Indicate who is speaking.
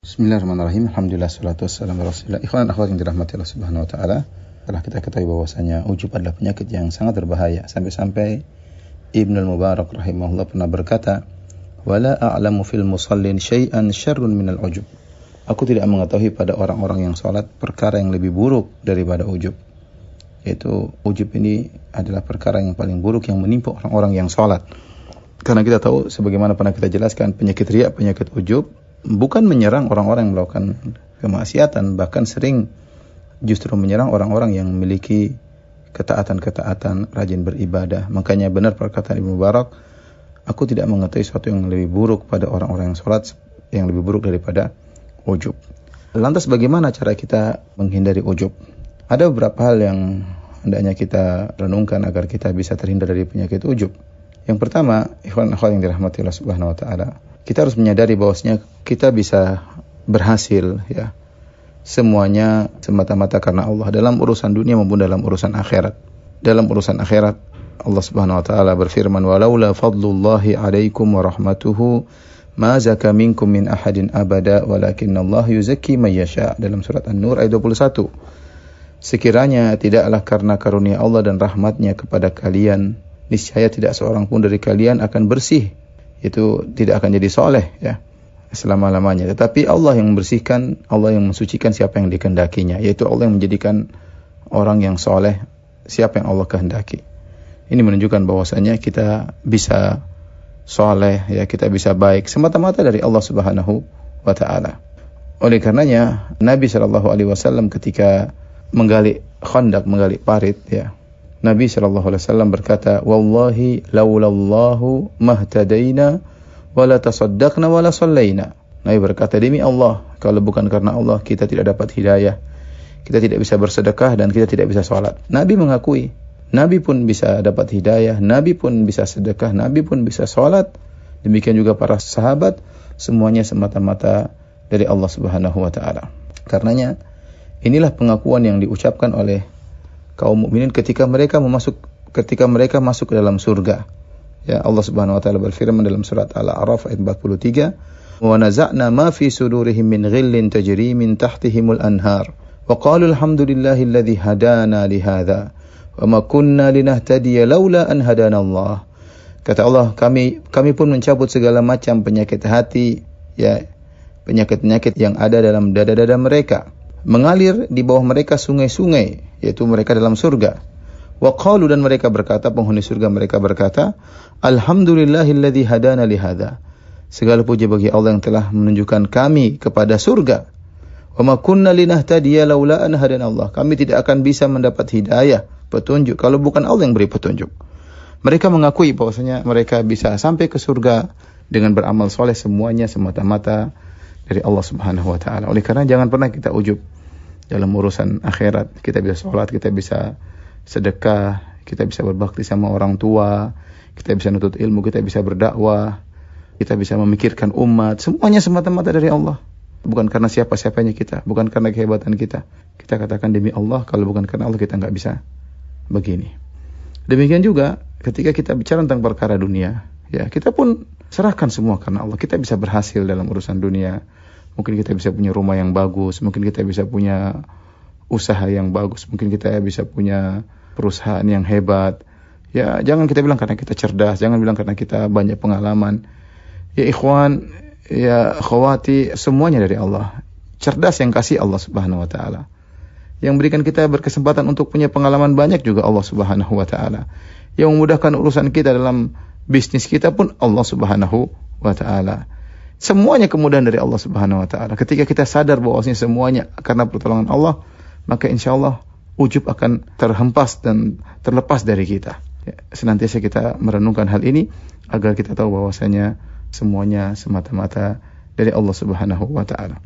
Speaker 1: Bismillahirrahmanirrahim. Alhamdulillah, salatu wassalamu ala Rasulillah. Ikhwan dan akhwat yang dirahmati Allah Subhanahu wa taala, telah kita ketahui bahwasanya ujub adalah penyakit yang sangat berbahaya. Sampai-sampai Ibnu Mubarak rahimahullah pernah berkata, "Wala a'lamu fil musallin syai'an syarrun minal ujub." Aku tidak mengetahui pada orang-orang yang salat perkara yang lebih buruk daripada ujub. Yaitu ujub ini adalah perkara yang paling buruk yang menimpa orang-orang yang salat. Karena kita tahu sebagaimana pernah kita jelaskan, penyakit riya, penyakit ujub bukan menyerang orang-orang yang melakukan kemaksiatan, bahkan sering justru menyerang orang-orang yang memiliki ketaatan-ketaatan, rajin beribadah. Makanya benar perkataan Ibnu Mubarak, aku tidak mengetahui sesuatu yang lebih buruk pada orang-orang yang sholat, yang lebih buruk daripada ujub. Lantas bagaimana cara kita menghindari ujub? Ada beberapa hal yang hendaknya kita renungkan agar kita bisa terhindar dari penyakit ujub. Yang pertama, ikhwan dan akhwat yang dirahmati Allah Subhanahu wa taala, kita harus menyadari bahwasanya kita bisa berhasil, ya, semuanya semata-mata karena Allah dalam urusan dunia maupun dalam urusan akhirat. Dalam urusan akhirat, Allah Subhanahu wa taala berfirman, "Walaula fadlullahi 'alaikum wa rahmatuhu ma zaka minkum min ahadin abada walakinnallaha yuzakki man yasha." Dalam surat An-Nur ayat 21. Sekiranya tidaklah karena karunia Allah dan rahmatnya kepada kalian, niscaya tidak seorang pun dari kalian akan bersih, itu tidak akan jadi soleh, ya, selama-lamanya. Tetapi Allah yang membersihkan, Allah yang mensucikan siapa yang dikehendakinya, yaitu Allah yang menjadikan orang yang soleh siapa yang Allah kehendaki. Ini menunjukkan bahwasanya kita bisa soleh, ya, kita bisa baik semata-mata dari Allah Subhanahu wa taala. Oleh karenanya Nabi SAW ketika menggali khandak, menggali parit, ya, Nabi SAW berkata, "Wallahi laulallahu mahtadaina wala tasaddaqna wala sallaina." Nabi berkata, demi Allah, kalau bukan karena Allah kita tidak dapat hidayah, kita tidak bisa bersedekah dan kita tidak bisa salat. Nabi mengakui, Nabi pun bisa dapat hidayah, Nabi pun bisa sedekah, Nabi pun bisa salat. Demikian juga para sahabat, semuanya semata-mata dari Allah Subhanahu wa taala. Karenanya inilah pengakuan yang diucapkan oleh kaum mukminin ketika mereka masuk ke dalam surga. Ya, Allah Subhanahu wa taala berfirman dalam surat Al-A'raf ayat 43, "Wa naza'na ma fi sudurihim min ghillin tajri min tahtihimul anhar wa qalu alhamdulillahilladzi hadana li hadza wa ma kunna linahtadiya laula an hadana Allah." Kata Allah, kami pun mencabut segala macam penyakit hati, ya, penyakit-penyakit yang ada dalam dada-dada mereka. Mengalir di bawah mereka sungai-sungai, yaitu mereka dalam surga. Wa qalu, dan mereka berkata, penghuni surga mereka berkata, alhamdulillahilladzi hadana li hadza. Segala puji bagi Allah yang telah menunjukkan kami kepada surga. Wa ma kunna linahtadiya laula an hadana Allah. Kami tidak akan bisa mendapat hidayah, petunjuk, kalau bukan Allah yang beri petunjuk. Mereka mengakui bahwasanya mereka bisa sampai ke surga dengan beramal soleh, semuanya semata-mata dari Allah Subhanahu wa taala. Oleh karena jangan pernah kita ujub dalam urusan akhirat. Kita bisa sholat, kita bisa sedekah, kita bisa berbakti sama orang tua, kita bisa nuntut ilmu, kita bisa berdakwah, kita bisa memikirkan umat. Semuanya semata-mata dari Allah. Bukan karena siapa-siapanya kita, bukan karena kehebatan kita. Kita katakan demi Allah, kalau bukan karena Allah kita nggak bisa begini. Demikian juga ketika kita bicara tentang perkara dunia, ya, kita pun serahkan semua karena Allah. Kita bisa berhasil dalam urusan dunia. Mungkin kita bisa punya rumah yang bagus, mungkin kita bisa punya usaha yang bagus, mungkin kita bisa punya perusahaan yang hebat. Ya, jangan kita bilang karena kita cerdas, jangan bilang karena kita banyak pengalaman. Ya ikhwan, ya akhwati, semuanya dari Allah. Cerdas yang kasih Allah Subhanahu wa taala. Yang berikan kita berkesempatan untuk punya pengalaman banyak juga Allah Subhanahu wa taala. Yang memudahkan urusan kita dalam bisnis kita pun Allah Subhanahu wa taala. Semuanya kemudahan dari Allah Subhanahu wa taala. Ketika kita sadar bahwasanya semuanya karena pertolongan Allah, maka insyaallah ujub akan terhempas dan terlepas dari kita. Ya, senantiasa kita merenungkan hal ini agar kita tahu bahwasanya semuanya semata-mata dari Allah Subhanahu wa taala.